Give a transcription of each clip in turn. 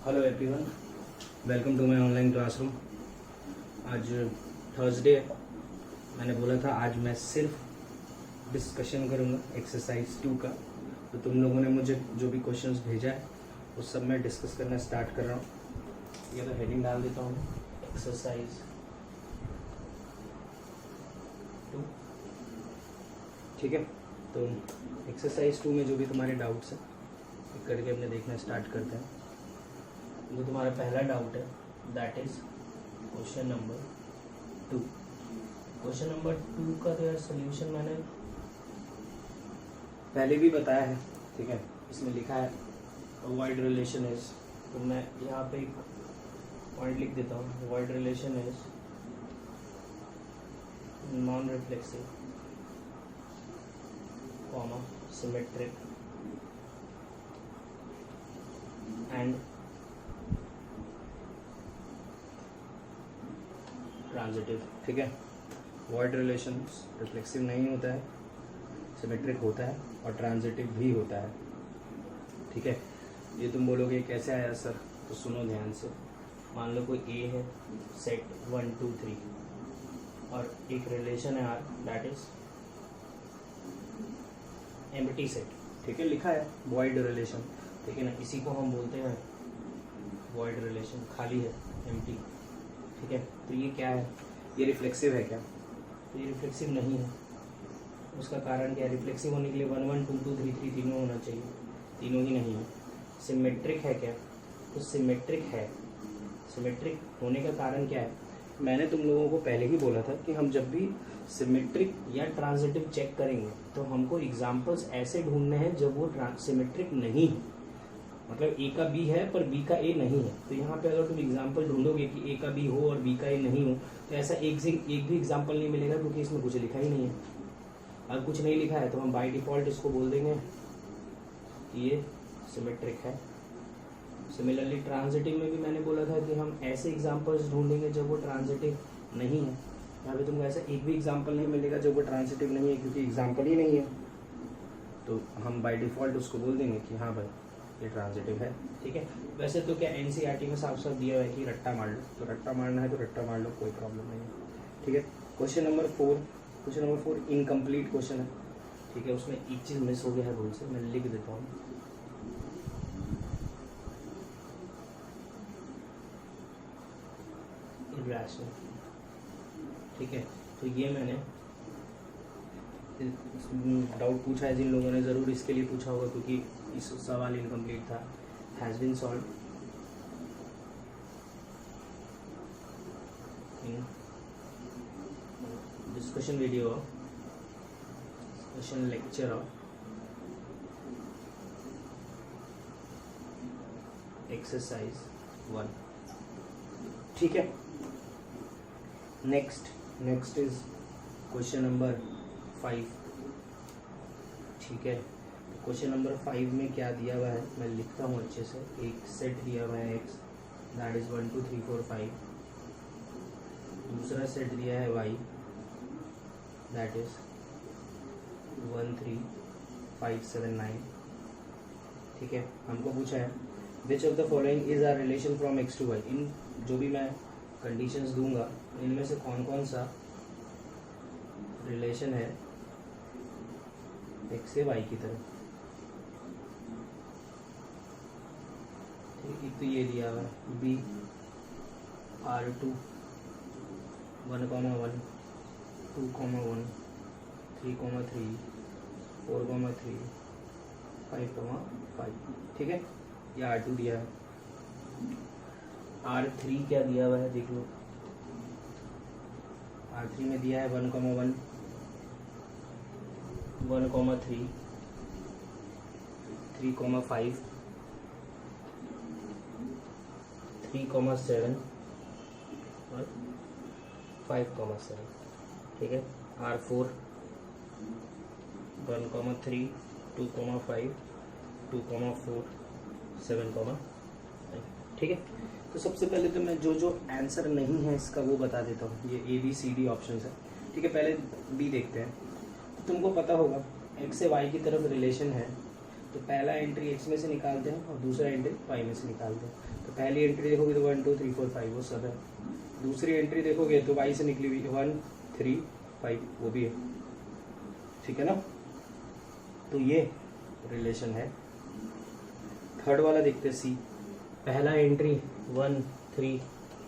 Hello everyone, welcome to my online classroom. आज Thursday है। मैंने बोला था आज मैं सिर्फ डिस्कशन करूँगा एक्सरसाइज 2 का। तो तुम लोगों ने मुझे जो भी क्वेश्चंस भेजा है उस सब मैं डिस्कस करना स्टार्ट कर रहा हूँ। ये तो हेडिंग डाल देता हूँ, एक्सरसाइज 2। ठीक है, तो एक्सरसाइज 2 में जो भी तुम्हारे डाउट्स हैं एक करके अपने देखना स्टार्ट करते हैं। जो तुम्हारा पहला डाउट है that is question number 2। Question number 2 का तो यार सोल्यूशन मैंने पहले भी बताया है। ठीक है, इसमें लिखा है वाइड रिलेशन इज, तो मैं यहाँ पे एक पॉइंट लिख देता हूँ। Wide relation is non reflexive comma symmetric and transitive. ठीक है, वॉइड रिलेशन रिफ्लेक्सिव नहीं होता है, सिमेट्रिक होता है और ट्रांजिटिव भी होता है। ठीक है, ये तुम बोलोगे कैसे आया सर, तो सुनो ध्यान से। मान लो कोई ए है, सेट 1 2 3 और एक रिलेशन है R that is empty set. ठीक है, लिखा है वॉइड रिलेशन। ठीक है ना, इसी को हम बोलते हैं वॉइड रिलेशन, खाली है, एम्प्टी। ठीक है, तो ये क्या है, ये रिफ्लेक्सिव है क्या? तो ये रिफ्लेक्सिव नहीं है। उसका कारण क्या है? रिफ्लेक्सिव होने के लिए 1 1 2 2 3 3 तीनों होना चाहिए, तीनों ही नहीं है। सिमेट्रिक है क्या? तो सिमेट्रिक है। सिमेट्रिक होने का कारण क्या है? मैंने तुम लोगों को पहले ही बोला था कि हम जब भी सिमेट्रिक या ट्रांजिटिव चेक करेंगे तो हमको एग्जाम्पल्स ऐसे ढूंढने हैं जब वो सिमेट्रिक नहीं है, मतलब ए का बी है पर बी का ए नहीं है। तो यहाँ पे अगर तुम एग्जाम्पल ढूंढोगे कि ए का बी हो और बी का ए नहीं हो, तो ऐसा एक भी एग्जाम्पल नहीं मिलेगा, क्योंकि इसमें कुछ लिखा ही नहीं है। अगर कुछ नहीं लिखा है तो हम बाय डिफॉल्ट इसको बोल देंगे कि ये सिमेट्रिक है। सिमिलरली ट्रांजिटिव में भी मैंने बोला था कि हम ऐसे एग्जाम्पल्स ढूंढेंगे जब वो ट्रांजिटिव नहीं है। यहाँ पे तुमको ऐसा एक भी एग्जाम्पल नहीं मिलेगा जब वो ट्रांजिटिव नहीं है, क्योंकि एग्जाम्पल ही नहीं है। तो हम बाय डिफॉल्ट उसको बोल देंगे कि हाँ भाई ये ट्रांजिटिव है। ठीक है, वैसे तो क्या एनसीईआरटी में साफ साफ दिया हुआ है कि रट्टा मार लो, तो रट्टा मारना है तो रट्टा मार लो, कोई प्रॉब्लम नहीं है। ठीक है, क्वेश्चन नंबर 4 इनकम्प्लीट क्वेश्चन है। ठीक है, उसमें एक चीज़ मिस हो गया है रूल से, मैं लिख देता हूँ। इरैशनल। ठीक है, तो ये मैंने डाउट पूछा है जिन लोगों ने, ज़रूर इसके लिए पूछा होगा क्योंकि इस सवाल इनकम्प्लीट था। Has been solve in discussion video, discussion lecture of exercise 1। ठीक है, नेक्स्ट इज क्वेश्चन नंबर 5। ठीक है, क्वेश्चन नंबर 5 में क्या दिया हुआ है मैं लिखता हूँ अच्छे से। एक सेट दिया हुआ है x दैट इज 1 2 3 4 5। दूसरा सेट दिया है y दैट इज 1 3 5 7 9। ठीक है, हमको पूछा है which of the following is R relation from x to y। इन जो भी मैं कंडीशंस दूंगा इनमें से कौन कौन सा रिलेशन है x से y की तरफ। एक तो ये दिया हुआ है b r2 1 1 2 1 3 3 4 3 5 5। ठीक है, ये r2 दिया है। r3 क्या दिया हुआ है देख लो। r3 में दिया है 1 1 1 3 3 5 3 7 और 5 7। ठीक है, r4 1 3 2 5 2 4 7 9। ठीक है, तो सबसे पहले तो मैं जो आंसर नहीं है इसका वो बता देता हूँ। ये ABCD ऑप्शन है। ठीक है, पहले बी देखते हैं। तो तुमको पता होगा x से y की तरफ रिलेशन है तो पहला एंट्री x में से निकालते हैं और दूसरा एंट्री y में से निकालते हैं। तो पहली एंट्री देखोगे तो 1 2 3 4 5 वो सब है। दूसरी एंट्री देखोगे तो y से निकली हुई 1 3 5 वो भी है, ठीक है ना। तो ये रिलेशन है। थर्ड वाला देखते हैं सी। पहला एंट्री 1 3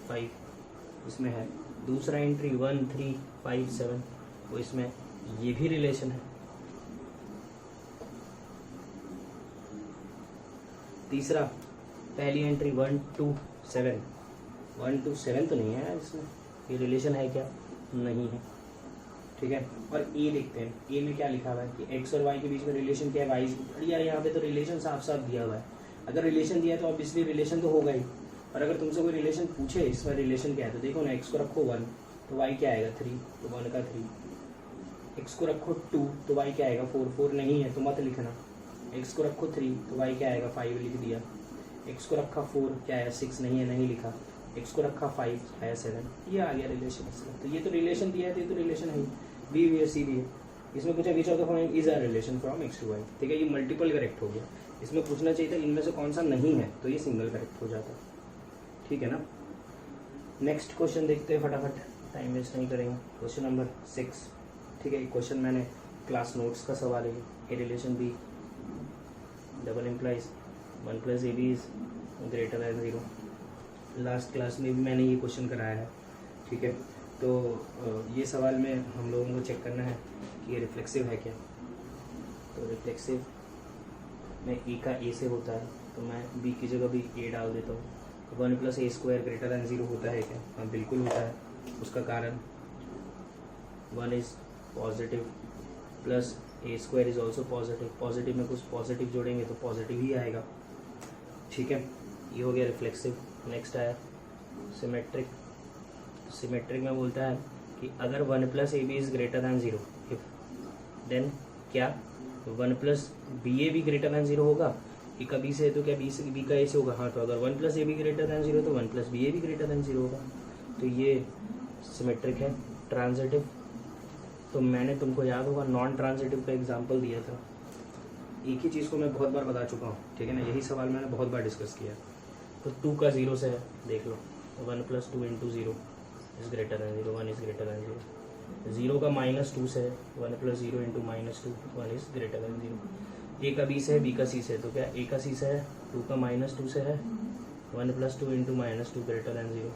5 इसमें है, दूसरा एंट्री 1 3 5 7 वो इसमें, ये भी रिलेशन है। तीसरा पहली एंट्री 1 2 7 1 2 7 तो नहीं है इसमें, ये रिलेशन है क्या? नहीं है, ठीक है। और ए देखते हैं, ए में क्या लिखा हुआ है कि एक्स और वाई के बीच में रिलेशन क्या है? वाई यार यहाँ पे तो रिलेशन साफ साफ दिया हुआ है। अगर रिलेशन दिया है तो ऑब्वियसली रिलेशन तो होगा ही। और अगर तुमसे कोई रिलेशन पूछे इसमें रिलेशन क्या है तो देखो ना, एक्स को रखो 1 तो वाई क्या आएगा 3 तो 1 का 3। एक्स को रखो 2 तो वाई क्या आएगा 4 4 नहीं है तो मत लिखना। एक्स को रखो 3 तो वाई क्या आएगा 5 लिख दिया। एक्स को रखा 4 क्या आया 6 नहीं है नहीं लिखा। एक्स को रखा 5 आया 7, ये आ गया रिलेशन इसका। तो ये तो रिलेशन दिया है तो ये तो रिलेशन है, बी भी है सी भी है। इसमें पूछा which of the following is a relation from X to Y, ठीक है। ये मल्टीपल करेक्ट हो गया। इसमें पूछना चाहिए था इनमें से कौन सा नहीं है, तो ये सिंगल करेक्ट हो जाता, ठीक है ना। नेक्स्ट क्वेश्चन देखते हैं फटाफट, टाइम वेस्ट नहीं करेंगे। क्वेश्चन नंबर 6, ठीक है। क्वेश्चन मैंने क्लास नोट्स का सवाल है। A relation B double implies 1 + ab is greater than 0। Last class में भी मैंने ये क्वेश्चन कराया है, ठीक है। तो ये सवाल में हम लोगों को चेक करना है कि ये रिफ्लेक्सिव है क्या। तो रिफ्लेक्सिव में ए का ए से होता है तो मैं बी की जगह भी ए डाल देता हूँ। 1 + a² ग्रेटर दैन 0 होता है क्या? हाँ बिल्कुल होता है। उसका कारण 1 is positive plus a² is also positive. Positive में कुछ पॉजिटिव जोड़ेंगे तो पॉजिटिव ही आएगा, ठीक है। ये हो गया रिफ्लेक्सिव। नेक्स्ट आया सिमेट्रिक। सिमेट्रिक में बोलता है कि अगर 1 + ab is greater than 0 if then क्या 1 + ba भी ग्रेटर दैन 0 होगा। ए का बी से है तो क्या बी का ए से होगा? हाँ, तो अगर 1 + ab ग्रेटर दैन 0 तो 1 + ba भी ग्रेटर दैन 0 होगा। तो ये सिमेट्रिक है। ट्रांजिटिव तो मैंने तुमको याद होगा नॉन ट्रांजिटिव का एग्जाम्पल दिया था। एक ही चीज़ को मैं बहुत बार बता चुका हूँ, ठीक है ना। यही सवाल मैंने बहुत बार डिस्कस किया। तो 2 का 0 से है, देख लो 1 + 2 × 0 is greater than 0, 1 is greater than 0। 0 का -2 से है, 1 + 0 × -2 1 इज ग्रेटर दैन 0। ए का बी से है, बी का सी से है, तो क्या ए का सी से है, 2 का -2 से है, 1 + 2 × -2 greater than 0,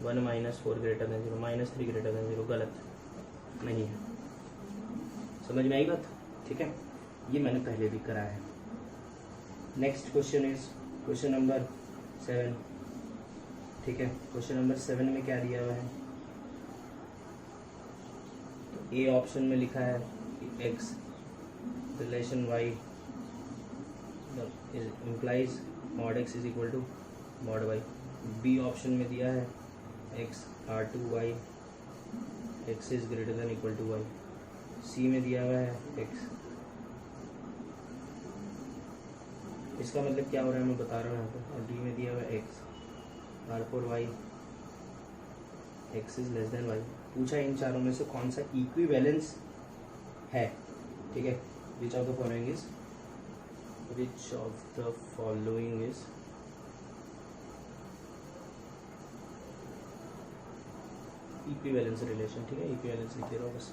1 - 4 greater than 0, -3 greater than 0। गलत नहीं है। समझ में आई बात, ठीक है। ये मैंने पहले भी कराया है। Next question is question number 7, ठीक है। क्वेश्चन नंबर 7 में क्या दिया हुआ है? तो ए ऑप्शन में लिखा है कि X relation Y implies mod x is equal to mod y। B option में दिया है x r2y x is greater than equal to y। C में दिया हुआ है x। इसका मतलब क्या हो रहा है मैं बता रहा हूँ यहाँ पे। और डी में दिया हुआ है x r4y x is less than y। पूछा इन चारों में से कौन सा इक्विवेलेंस है, ठीक है। Which of the following is equivalence relation, ठीक है। इक्विवेलेंस लिख दे रहा हूँ बस।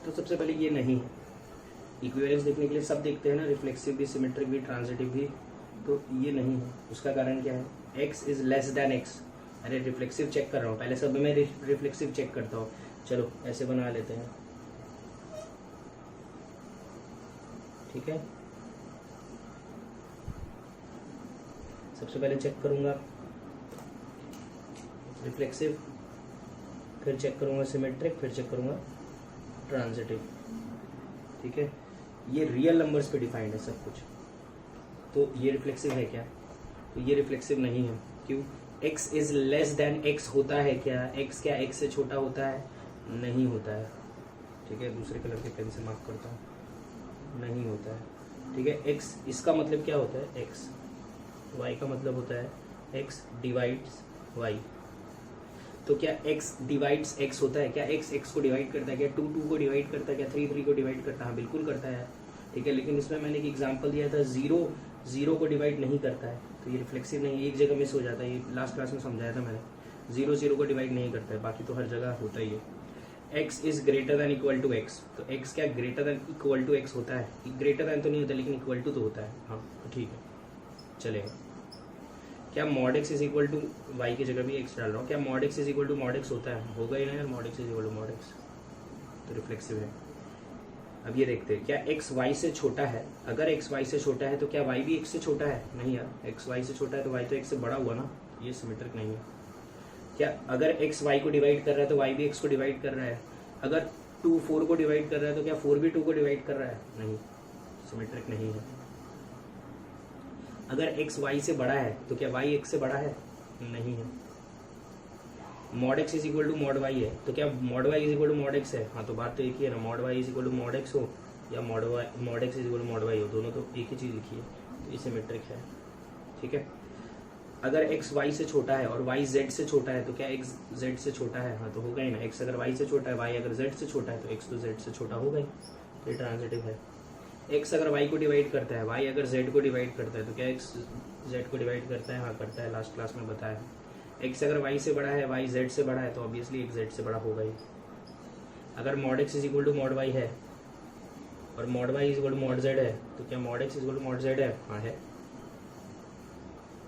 तो सबसे पहले ये नहीं है। इक्विवेलेंस देखने के लिए सब देखते हैं ना, रिफ्लेक्सिव भी, सिमेट्रिक भी, ट्रांजिटिव भी। तो ये नहीं है। उसका कारण क्या है? x is less than x। अरे रिफ्लेक्सिव चेक कर रहा हूँ, पहले सब में रिफ्लेक्सिव चेक करता हूँ। चलो ऐसे बना लेते हैं, ठीक है। सबसे पहले चेक करूंगा रिफ्लेक्सिव, फिर चेक करूंगा सिमेट्रिक, फिर चेक करूंगा ट्रांजिटिव, ठीक है। ये रियल नंबर्स पे डिफाइंड है सब कुछ। तो ये रिफ्लेक्सिव है क्या? तो ये रिफ्लेक्सिव नहीं है। क्यों? x is less than x होता है क्या? x क्या x से छोटा होता है? नहीं होता है, ठीक है। दूसरे कलर के पेन से मार्क करता हूँ, नहीं होता है, ठीक है। x इसका मतलब क्या होता है? x। y का मतलब होता है x डिवाइड्स y। तो क्या x डिवाइड्स x होता है क्या? x को डिवाइड करता है क्या? 2 को डिवाइड करता है क्या? 3 को डिवाइड करता है? हाँ बिल्कुल करता है। ठीक है, लेकिन इसमें मैंने एक एग्जांपल दिया था, जीरो को डिवाइड नहीं करता है, तो ये रिफ्लेक्सिव नहीं है, एक जगह मिस हो जाता है, ये लास्ट क्लास में समझाया था मैंने, जीरो को डिवाइड नहीं करता है, बाकी तो हर जगह होता ही है। x is greater than equal to X, तो x क्या greater than equal to X होता है? ग्रेटर दैन तो नहीं होता, लेकिन इक्वल टू तो होता है, हाँ तो ठीक है चलेगा। क्या mod x is equal to Y की जगह भी x डाल रहा हूँ, क्या mod x is equal to mod x होता है? होगा ही ना यार, mod x is equal to mod x, तो रिफ्लेक्सिव है। अब ये देखते हैं, क्या x y से छोटा है? अगर x y से छोटा है तो क्या y भी x से छोटा है? नहीं यार, x y से छोटा है तो y तो x से बड़ा हुआ ना, ये सिमेट्रिक नहीं है। क्या अगर x y को डिवाइड कर रहा है तो y भी x को डिवाइड कर रहा है? अगर 2 4 को डिवाइड कर रहा है तो क्या 4 भी 2 को डिवाइड कर रहा है? नहीं, सिमेट्रिक नहीं है। अगर x y से बड़ा है तो क्या y x से बड़ा है? नहीं है। Mod x is equal to mod y है, तो क्या mod y is equal to mod x है? हाँ, तो बात तो एक ही है ना, mod y is equal to mod x हो या mod x is equal to mod y हो, दोनों तो एक ही चीज़ लिखी है, तो ये सिमेट्रिक है। ठीक है, अगर x y से छोटा है और y z से छोटा है तो क्या x z से छोटा है? हाँ, तो होगा ही ना, x अगर y से छोटा है, y अगर z से छोटा है तो x तो z से छोटा होगा ही, तो ये ट्रांजिटिव है। x अगर y को डिवाइड करता है, y अगर z को डिवाइड करता है तो क्या x z को डिवाइड करता है? हाँ करता है, लास्ट क्लास में बताया है। x अगर y से बड़ा है, y z से बड़ा है, तो ऑब्वियसली x z से बड़ा होगा ही। अगर mod x is equal to mod y है और mod y is equal to mod z है, तो क्या mod x is equal to mod z है? हाँ है।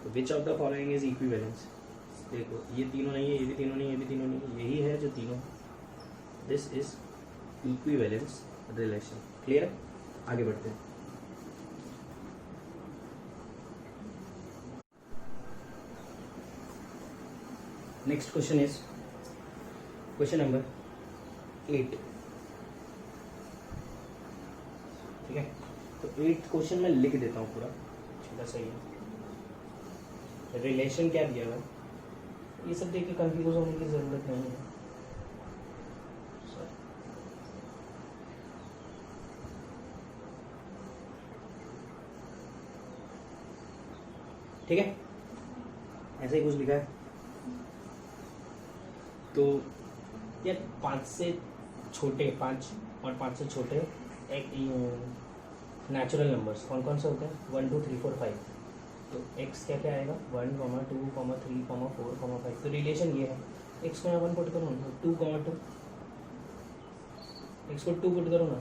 तो which of the following is equivalence? देखो, ये तीनों नहीं है, ये भी तीनों नहीं है, ये भी तीनों नहीं है, यही है जो तीनों, this is equivalence relation. Clear है? आगे बढ़ते हैं। Next question is question number 8। ठीक है, तो 8th क्वेश्चन मैं लिख देता हूँ पूरा, छोटा सा ही रिलेशन क्या दिया हुआ, ये सब देख के कंफ्यूज होने की जरूरत नहीं है। ठीक है, ऐसे ही कुछ लिखा है। तो ये 5 से छोटे, 5 और 5 से छोटे एक नेचुरल नंबर्स कौन कौन से होते हैं? 1 2 3 4 5। तो x क्या क्या आएगा? 1, 2, 3, 4, 5। तो रिलेशन ये है, x को यहाँ 1 पुट करो ना, 2, 2, x को 2 पुट करो ना,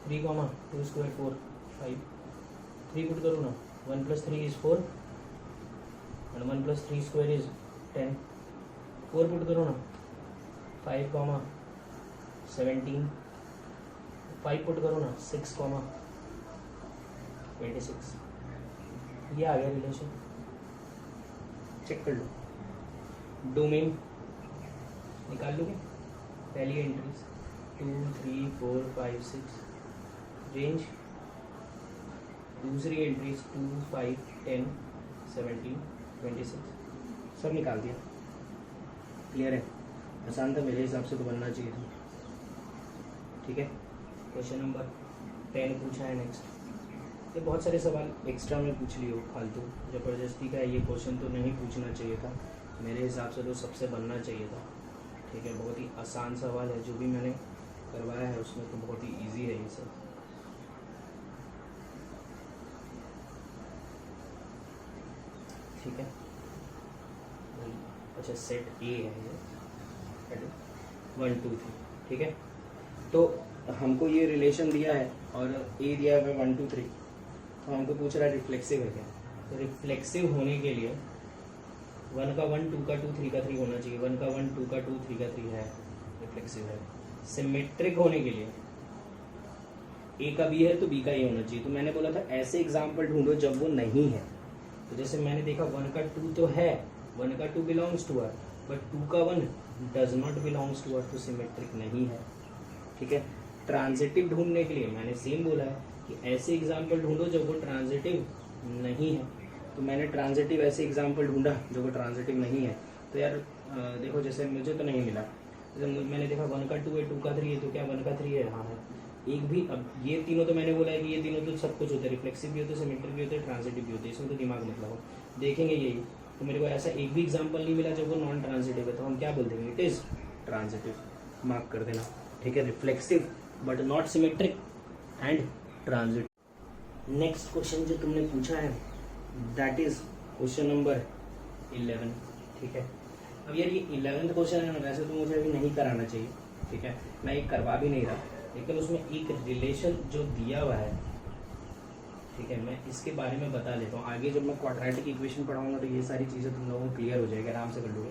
3, 2 स्क्वायर 4, 5, 3 पुट करो ना, 1 + 3 is 4 and 1 + 3 square is 10, 4 put करो ना, 5, 17, 5 पुट करो ना, 6, 26। ये आ गया रिलेशन, चेक कर लो। डोमेन निकाल लोगे, पहली एंट्रीज 2, 3, 4, 5, 6, रेंज दूसरी एंट्रीज 2, 5, 10, 17, 26, सब निकाल दिया। क्लियर है? आसान था मेरे हिसाब से, तो बनना चाहिए था। ठीक है, क्वेश्चन नंबर 10 पूछा है नेक्स्ट। ये बहुत सारे सवाल एक्स्ट्रा में पूछ लियो, फालतू ज़बरदस्ती का है ये क्वेश्चन, तो नहीं पूछना चाहिए था मेरे हिसाब से, तो सबसे बनना चाहिए था। ठीक है, बहुत ही आसान सवाल है, जो भी मैंने करवाया है उसमें तो बहुत ही इजी है ये सब। ठीक है, अच्छा सेट ए है ये, 1 2 3। ठीक है, तो हमको ये रिलेशन दिया है और ए दिया है 1 2 3, तो हमको पूछ रहा है रिफ्लेक्सिव है क्या? तो रिफ्लेक्सिव होने के लिए 1 का 1, 2 का 2, 3 का 3 होना चाहिए। 1 का 1, 2 का 2, 3 का 3 है, रिफ्लेक्सिव है। सिमेट्रिक होने के लिए ए का बी है तो बी का ए होना चाहिए। तो मैंने बोला था ऐसे एग्जाम्पल ढूंढो जब वो नहीं है। तो जैसे मैंने देखा 1 का 2 तो है, 1 का 2 बिलोंग्स टू आर, बट 2 का 1 does not belongs to R, तो सिमेट्रिक नहीं है। ठीक है, ट्रांजिटिव ढूंढने के लिए मैंने सेम बोला है कि ऐसे एग्जाम्पल ढूंढो जब वो ट्रांजिटिव नहीं है। तो मैंने ट्रांजिटिव ऐसे एग्जाम्पल ढूंढा जो वो ट्रांजिटिव नहीं है। तो यार देखो, जैसे मुझे तो नहीं मिला, जैसे मैंने देखा 1 का 2 है, 2 का 3 है, तो क्या 1 का 3 है? हाँ है। एक भी, अब ये तीनों तो मैंने बोला है कि ये तीनों तो सब कुछ होता है, रिफ्लेक्सिव भी होते हैं, सिमेट्रिक भी होते हैं, ट्रांजिटिव भी होते हैं, इसमें तो दिमाग मत लगाओ, देखेंगे यही। तो मेरे को ऐसा एक भी एग्जाम्पल नहीं मिला जब वो नॉन ट्रांजिटिव है, तो हम क्या बोल देंगे? इट इज ट्रांजिटिव, मार्क कर देना। ठीक है, reflexive but not symmetric and transit. Next question जो तुमने पूछा है दैट इज क्वेश्चन नंबर 11, ठीक है। अब यार ये 11th क्वेश्चन है ना, वैसे तो मुझे अभी नहीं कराना चाहिए, ठीक है, मैं ये करवा भी नहीं रहा, लेकिन उसमें एक रिलेशन जो दिया हुआ है, ठीक है, मैं इसके बारे में बता देता हूँ। आगे जब मैं क्वाड्रेटिक इक्वेशन पढ़ाऊंगा तो ये सारी चीज़ें तुम लोगों को क्लियर हो जाएगी, आराम से कर लोगे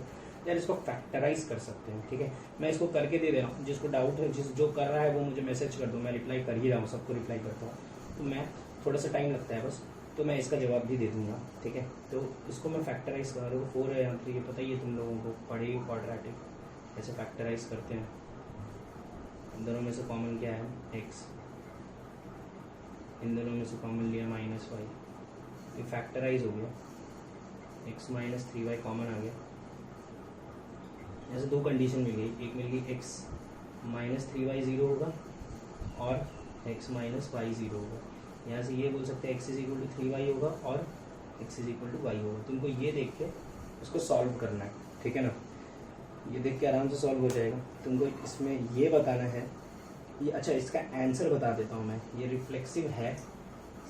यार। इसको फैक्टराइज कर सकते हैं, ठीक है, मैं इसको करके दे रहा हूँ। जिसको डाउट है, जो कर रहा है वो मुझे मैसेज कर दो, मैं रिप्लाई कर ही रहा हूँ, सबको रिप्लाई करता हूँ। तो मैं थोड़ा सा टाइम लगता है बस, तो मैं इसका जवाब भी दे दूंगा, ठीक है। तो इसको मैं फैक्टराइज कर रहा हूँ, 4 है या 3, ये पता ही है तुम लोगों को, पढ़े क्वाड्रेटिक कैसे फैक्टराइज करते हैं। इन दोनों में से कॉमन क्या है, x, इन दोनों में से कॉमन लिया -y, ये फैक्टराइज हो गया, x - 3y कॉमन आ गया। ऐसे दो कंडीशन मिल गई, एक मिल गई x - 3y 0 होगा और x - y 0 होगा। यहाँ से ये बोल सकते हैं x = 3y होगा और x = y होगा। तुमको ये देख के उसको सॉल्व करना है, ठीक है ना, ये देख के आराम से सॉल्व हो जाएगा। तुमको इसमें ये बताना है ये, अच्छा इसका आंसर बता देता हूँ मैं, ये रिफ्लेक्सिव है,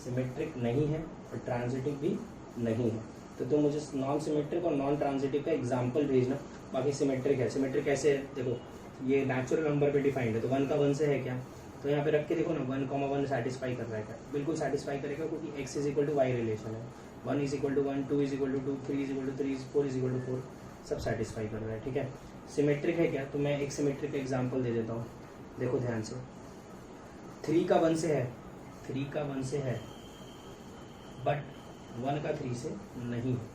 सिमेट्रिक नहीं है और ट्रांजिटिव भी नहीं है। तो तुम मुझे नॉन सिमेट्रिक और नॉन ट्रांजिटिव का एग्जाम्पल भेजना। बाकी सिमेट्रिक है, सिमेट्रिक कैसे है देखो, ये नेचुरल नंबर पे डिफाइंड है, तो 1 का 1 से है क्या, तो यहाँ पे रख के देखो ना, 1, 1 सेटिस्फाई कर रहा है क्या, बिल्कुल सेटिस्फाई करेगा, क्योंकि x = y रिलेशन है, 1 = 1, 2 = 2, 3 = 3, 4 = 4, सब सेटिस्फाई कर रहा है, ठीक है। सिमेट्रिक है क्या, तो मैं एक सिमेट्रिक का एग्जाम्पल दे देता हूँ, देखो ध्यान से। 3 का 1 से है, 3 का 1 से है, बट 1 का 3 से नहीं है,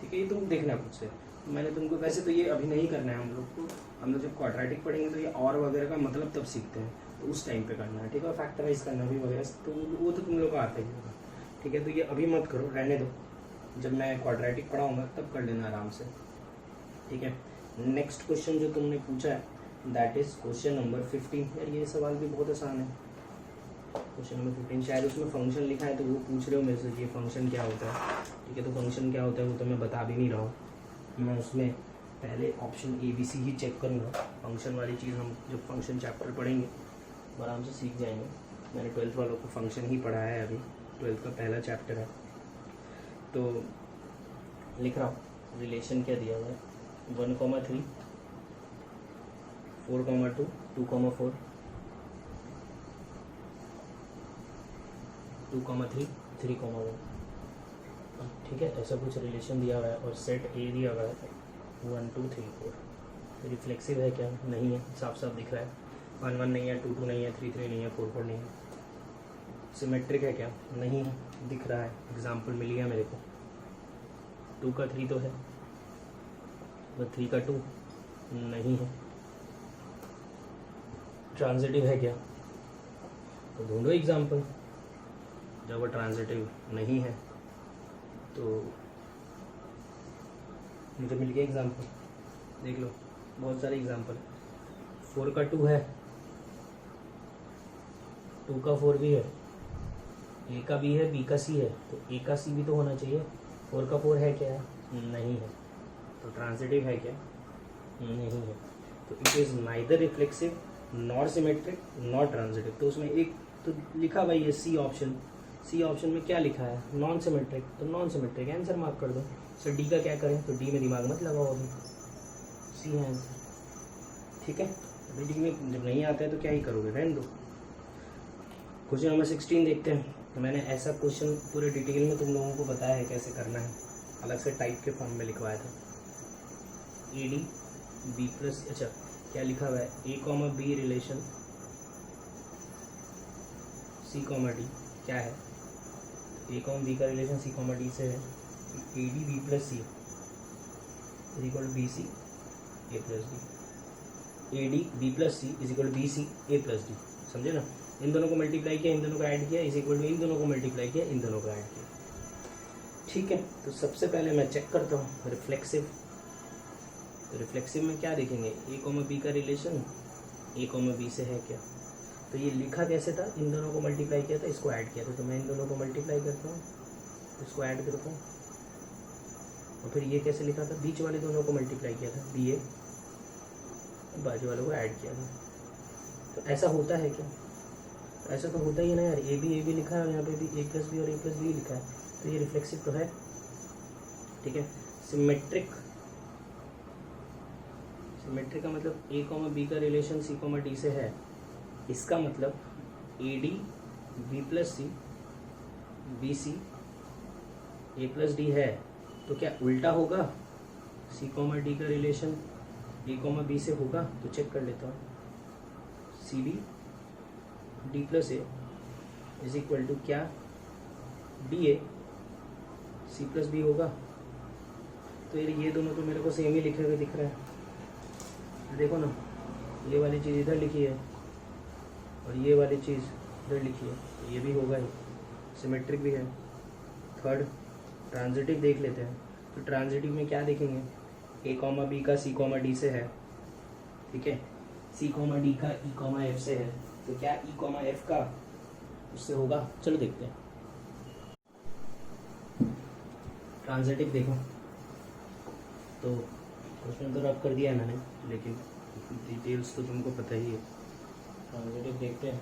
ठीक है। ये तुम देखना खुद से, मैंने तुमको, वैसे तो ये अभी नहीं करना है हम लोग को, हम लोग जब क्वाड्रेटिक पढ़ेंगे तो ये और वगैरह का मतलब तब सीखते हैं, तो उस टाइम पे करना है, ठीक है। और फैक्टराइज करना भी वगैरह तो वो तो तुम लोग को आता ही होगा, ठीक है। तो ये अभी मत करो, रहने दो, जब मैं क्वाड्रेटिक पढ़ाऊँगा तब कर लेना आराम से, ठीक है। नेक्स्ट क्वेश्चन जो तुमने पूछा है दैट इज क्वेश्चन नंबर 15। यार ये सवाल भी बहुत आसान है, क्वेश्चन नंबर 15, शायद उसमें फंक्शन लिखा है तो वो पूछ रहे हो मेरे से, ये फंक्शन क्या होता है, ठीक है। तो फंक्शन क्या होता है वो तो मैं बता भी नहीं रहा हूँ, मैं उसमें पहले ऑप्शन ABC ही चेक करूँगा। फंक्शन वाली चीज़ हम जब फंक्शन चैप्टर पढ़ेंगे आराम से सीख जाएंगे। मैंने 12th वालों को फंक्शन ही पढ़ाया है, अभी 12th का पहला चैप्टर है। तो लिख रहा हूँ, रिलेशन क्या दिया हुआ है, 1,3, 4,2, 2,4, 2,3, 3,1, ठीक है। ऐसा कुछ रिलेशन दिया हुआ है और सेट A दिया हुआ है 1, 2, 3, 4। रिफ्लेक्सिव है क्या, नहीं है, साफ साफ दिख रहा है। 1, 1 नहीं है, 2, 2 नहीं है, 3, 3 नहीं है, 4, 4 नहीं है। सिमेट्रिक है क्या, नहीं है, दिख रहा है, एग्जाम्पल मिल गया मेरे को। 2 का 3 तो है, बट 3 का 2 नहीं है। ट्रांजिटिव है क्या, तो ढूंढो एग्जाम्पल। जब वो ट्रांजिटिव नहीं है तो मुझे मिल गया एग्जाम्पल, देख लो, बहुत सारे एग्जाम्पल। 4 का 2 है, 2 का 4 भी है, A का B है, B का C है, तो A का C भी तो होना चाहिए। 4 का 4 है क्या, नहीं है, तो ट्रांजिटिव है क्या, नहीं है। तो it is neither reflexive not symmetric not transitive. तो उसमें एक तो लिखा भाई ये C ऑप्शन, C ऑप्शन में क्या लिखा है, नॉन सिमेट्रिक, तो नॉन सिमेट्रिक आंसर मार्क कर दो। सर D का क्या करें, तो D में दिमाग मत लगाओ, अभी C है आंसर, ठीक है। अभी D में जब नहीं आता है तो क्या ही करोगे, रहने दो। क्वेश्चन नंबर 16 देखते हैं। मैंने ऐसा क्वेश्चन पूरे डिटेल में तुम लोगों को बताया है कैसे करना है, अलग से टाइप के फॉर्म में लिखवाया था। AD B प्लस, अच्छा क्या लिखा हुआ है, A, B relation C, D क्या है, A, B का रिलेशन C, D से है। AD B plus C = BC A plus D। AD B plus C = BC A plus D, समझे ना। इन दोनों को मल्टीप्लाई किया, इन दोनों को ऐड किया, इज इक्वल टू इन दोनों को मल्टीप्लाई किया, इन दोनों को ऐड किया, ठीक है। तो सबसे पहले मैं चेक करता हूँ रिफ्लेक्सिव। तो रिफ्लेक्सिव में क्या देखेंगे, A, B का रिलेशन A, B से है क्या। तो ये लिखा कैसे था, इन दोनों को मल्टीप्लाई किया था, इसको ऐड किया था। तो मैं इन दोनों को मल्टीप्लाई करता हूँ, इसको ऐड करता हूँ, और फिर ये कैसे लिखा था, बीच वाले दोनों को मल्टीप्लाई किया था, BA, बाजू वालों को ऐड किया था। तो ऐसा होता है क्या, ऐसा तो होता ही है ना यार, ए बी लिखा है और यहाँ पे भी ए प्लस बी और ए प्लस बी लिखा है, तो ये रिफ्लेक्सिव तो है। ठीक है, सिमेट्रिक का मतलब ए कॉमा बी का रिलेशन सी कॉमा डी से है, इसका मतलब A D B plus C B C A plus D है, तो क्या उल्टा होगा सी कॉमा डी का रिलेशन ए कॉमा बी से होगा? तो चेक कर लेता हूँ, C B D plus A is equal to क्या D A C plus B होगा। तो ये दोनों तो मेरे को सेम ही लिखे हुए दिख रहे हैं, देखो ना, ये वाली चीज़ इधर लिखी है और ये वाली चीज़ इधर लिखी है, तो ये भी होगा ही, सिमेट्रिक भी है। थर्ड ट्रांजिटिव देख लेते हैं, तो ट्रांजिटिव में क्या देखेंगे, ए कॉमा बी का सी कॉमा डी से है, ठीक है, सी कॉमा डी का ई कॉमा एफ से है, तो क्या ई कॉमा एफ का उससे होगा? चलो देखते हैं। ट्रांजिटिव देखो, तो क्वेश्चन तो रब कर दिया है मैंने, लेकिन डिटेल्स तो तुमको पता ही है। ट्रांजिटिव देखते हैं,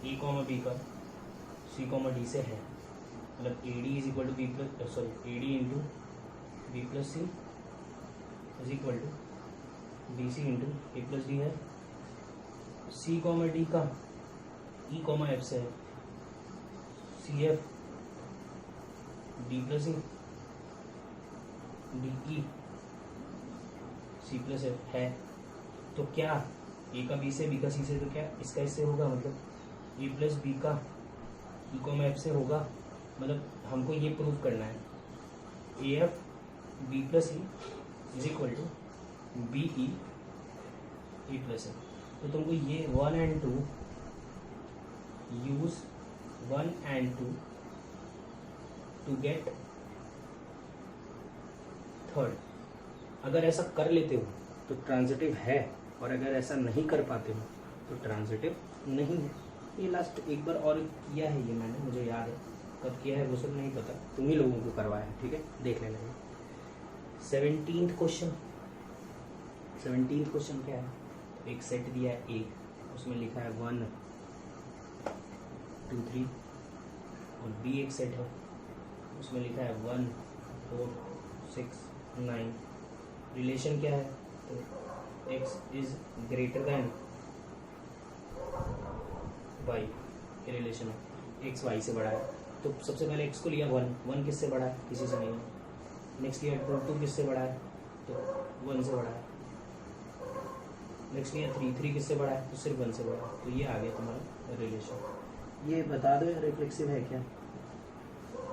ए कॉमा बी का सी कॉमा डी से है, मतलब A D is equal to B plus A D into B plus C is equal to B C into A plus D है। सी कॉमा डी का ई कॉमा एफ से है, C F D plus E D E C plus F है, तो क्या ए का B से B का सी से, तो क्या इसका इससे होगा, मतलब ए प्लस बी का ई कॉमा एफ से होगा। मतलब हमको ये प्रूव करना है A F B plus E is equal to B E A plus F. तो तुमको ये 1 and 2 use 1 and 2 to get third. अगर ऐसा कर लेते हो तो ट्रांजिटिव है, और अगर ऐसा नहीं कर पाते हो तो ट्रांजिटिव नहीं है। ये लास्ट एक बार और किया है ये मैंने, मुझे याद है कब किया है वो सब नहीं पता, तुम ही लोगों को करवाया है, ठीक है, देख लेना। 17th क्वेश्चन क्या है, एक सेट दिया है ए, उसमें लिखा है 1 2 3, और बी एक सेट है उसमें लिखा है 1 4 6 9। रिलेशन क्या है, तो x is greater then y के रिलेशन है, x y से बड़ा है। तो सबसे पहले x को लिया 1 किससे बड़ा है, किसी से नहीं है। नेक्स्ट लिया 2 किससे बड़ा है, तो 1 से बड़ा है। नेक्स्ट लिया 3 किससे बड़ा है, तो सिर्फ 1 से बड़ा है। तो ये आ गया तुम्हारा रिलेशन। ये बता दो रिफ्लेक्सिव है क्या,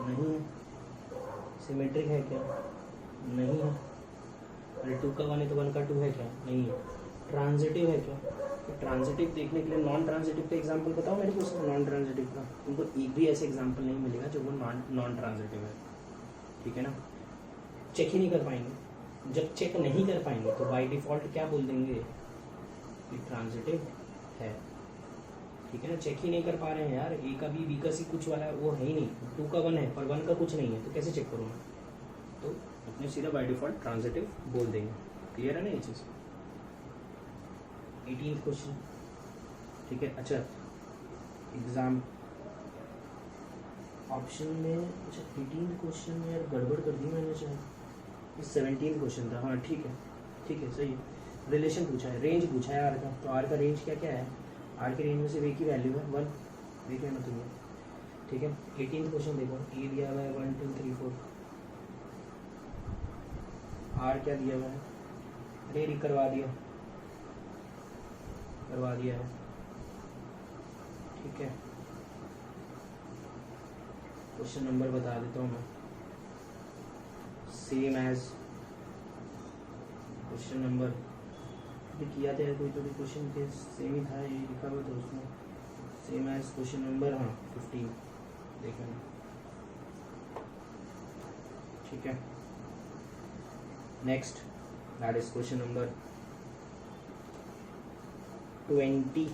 नहीं है। सिमेट्रिक है क्या, नहीं है। अरे 2 का 1 है तो 1 का 2 है क्या, नहीं है। ट्रांजिटिव है क्या, तो ट्रांजिटिव देखने के लिए नॉन ट्रांजिटिव का एग्जांपल बताओ मेरे को। उसमें नॉन ट्रांजिटिव का तुमको एक भी ऐसे एग्जांपल नहीं मिलेगा जो वो नॉन ट्रांजिटिव है, ठीक है ना। चेक ही नहीं कर पाएंगे, जब चेक नहीं कर पाएंगे तो बाय डिफॉल्ट क्या बोल देंगे कि ट्रांजिटिव है, ठीक है ना। चेक ही नहीं कर पा रहे हैं यार, ए का बी का सी कुछ वाला वो है ही नहीं, 2 का 1 है पर 1 का कुछ नहीं है, तो कैसे चेक करूँ मैं। तो अपने सीधा बाय डिफॉल्ट ट्रांजिटिव बोल देंगे। क्लियर है ना ये चीज़। 18th क्वेश्चन, ठीक है। अच्छा एग्जाम ऑप्शन में, अच्छा 18th क्वेश्चन में यार गड़बड़ कर दी मैंने शायद, ये 17th क्वेश्चन था। हाँ ठीक है सही है। रिलेशन पूछा है, रेंज पूछा है आर का, तो आर का रेंज क्या क्या है, आर के रेंज में सिर्फ एक ही वैल्यू है 1, देख लेना तुम्हें, ठीक है। 18th क्वेश्चन देखो, ए दिया हुआ है 1 2 3 4, आर क्या दिया हुआ है, अरे करवा दिया है, ठीक है। क्वेश्चन नंबर बता देता हूँ मैं, सेम एज क्वेश्चन नंबर किया था कोई तो भी क्वेश्चन के सेम ही था, ये लिखा हुआ था उसमें, सेम एज क्वेश्चन नंबर, हाँ 15 देखना, ठीक है। Next that is question number 20।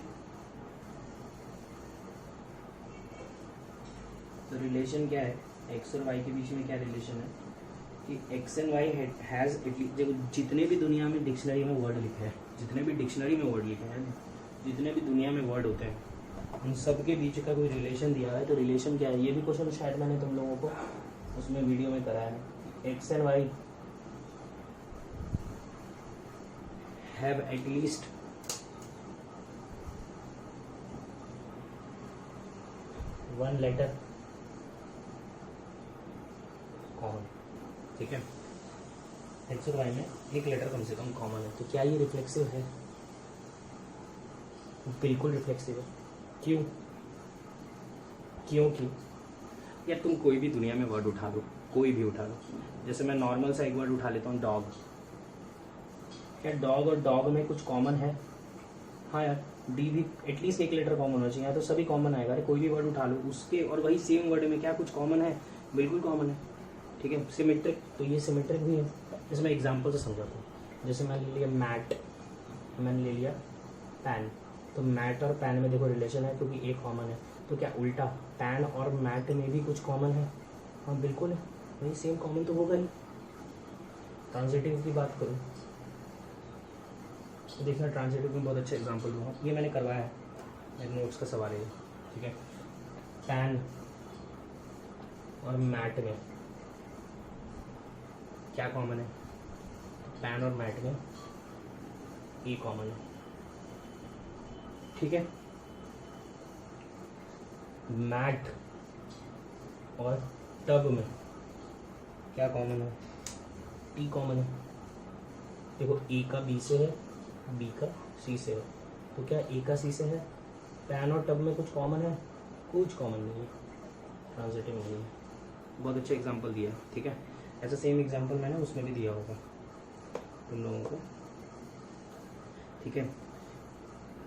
तो रिलेशन क्या है, एक्स और वाई के बीच में क्या रिलेशन है, कि एक्स एंड वाई हैज़ जितने भी दुनिया में डिक्शनरी में वर्ड लिखे हैं, जितने भी डिक्शनरी में वर्ड लिखे हैं, जितने भी दुनिया में वर्ड होते हैं, उन सब के बीच का कोई रिलेशन दिया है। तो रिलेशन क्या है, ये भी क्वेश्चन शायद मैंने तुम लोगों को उसमें वीडियो में कराया है। X and Y have at least one letter common, ठीक है। एक्स और वाई में एक लेटर कम से कम कॉमन है। तो क्या ये रिफ्लेक्सिव है? बिल्कुल रिफ्लेक्सिव है। क्यों? क्योंकि यार तुम कोई भी दुनिया में वर्ड उठा लो, कोई भी उठा लो, जैसे मैं नॉर्मल सा एक वर्ड उठा लेता हूँ डॉग। क्या डॉग और डॉग में कुछ कॉमन है? हाँ यार, डी भी एटलीस्ट एक लेटर कॉमन होना चाहिए, तो सभी कॉमन आएगा। अरे कोई भी वर्ड उठा लो उसके और वही सेम वर्ड में क्या कुछ कॉमन है? बिल्कुल कॉमन है, ठीक है। सिमेट्रिक, तो ये सिमेट्रिक भी है। जैसे मैं एग्जांपल से समझाता हूँ। जैसे मैंने ले लिया मैट, मैंने ले लिया पैन। तो मैट और पैन में देखो रिलेशन है क्योंकि एक कॉमन है। तो क्या उल्टा पैन और मैट में भी कुछ कॉमन है? हाँ बिल्कुल है, वही सेम कॉमन तो होगा ही। ट्रांजिटिव की बात करूँ तो देखना, ट्रांजिटिव में बहुत अच्छा एग्जांपल दूंगा। ये मैंने करवाया है, मेरे नोट्स का सवाल है, ठीक है। पैन और मैट में क्या कॉमन है? पैन और मैट में ई कॉमन है, ठीक है। मैट और टब में क्या कॉमन है? टी कॉमन है। देखो ए का बी से है, बी का सी से है, तो क्या ए का सी से है? पैन और टब में कुछ कॉमन है? कुछ कॉमन नहीं है, ट्रांजिटिव नहीं है। बहुत अच्छा एग्जांपल दिया है, ठीक है। ऐसा सेम एग्जांपल मैंने उसमें भी दिया होगा तुम लोगों को, ठीक है।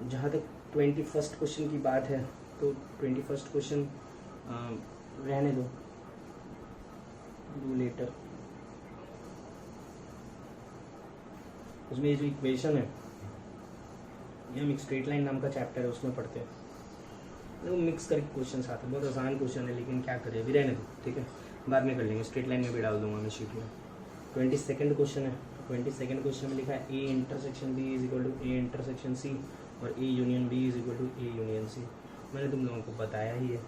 जहाँ तक 21st क्वेश्चन की बात है, तो 21st क्वेश्चन रहने दो, डू लेटर। उसमें ये जो इक्वेशन है, ये हम स्ट्रेट लाइन नाम का चैप्टर है उसमें पढ़ते हैं। वो मिक्स करके क्वेश्चन आते हैं, बहुत आसान क्वेश्चन है, लेकिन क्या करें, अभी रहने दो, ठीक है। बाद में कर लेंगे, स्ट्रेट लाइन में भी डाल दूंगा मैं शीट में। 22nd क्वेश्चन है। 22nd क्वेश्चन में लिखा है A intersection B is equal to A intersection C और A union B is equal to A union C. मैंने तुम लोगों को बताया ही है,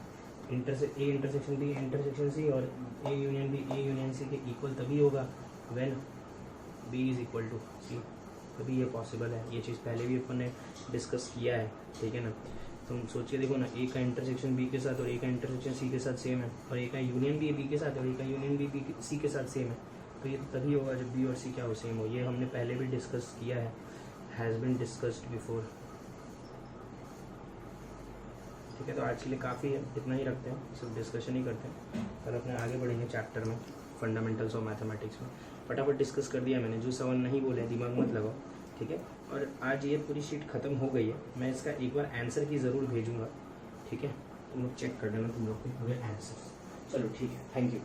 A intersection B intersection C और A union B A union C के इक्वल तभी होगा when B is equal to C, तभी ये पॉसिबल है। ये चीज़ पहले भी अपन ने डिस्कस किया है, ठीक है ना। तुम सोचिए, देखो ना, ए का इंटरसेक्शन बी के साथ और ए का इंटरसेक्शन सी के साथ सेम है, और ए का यूनियन भी बी के साथ और ए का यूनियन भी सी के साथ सेम है। तो ये तभी होगा जब बी और सी क्या हो, सेम हो। ये हमने पहले भी डिस्कस किया है, हैज़ बिन डिस्कस्ड बिफोर, ठीक है। तो आज के लिए काफ़ी है, इतना ही रखते हैं, सिर्फ डिस्कशन ही करते हैं। कल अपने आगे बढ़ेंगे चैप्टर में, फंडामेंटल्स ऑफ मैथमेटिक्स में। फटाफट डिस्कस कर दिया मैंने, जो सवाल नहीं बोले दिमाग मत लगाओ, ठीक है। और आज ये पूरी शीट खत्म हो गई है, मैं इसका एक बार आंसर की ज़रूर भेजूंगा, ठीक है। तुम लोग चेक कर लेना तुम लोग के पूरे आंसर। चलो ठीक है, थैंक यू।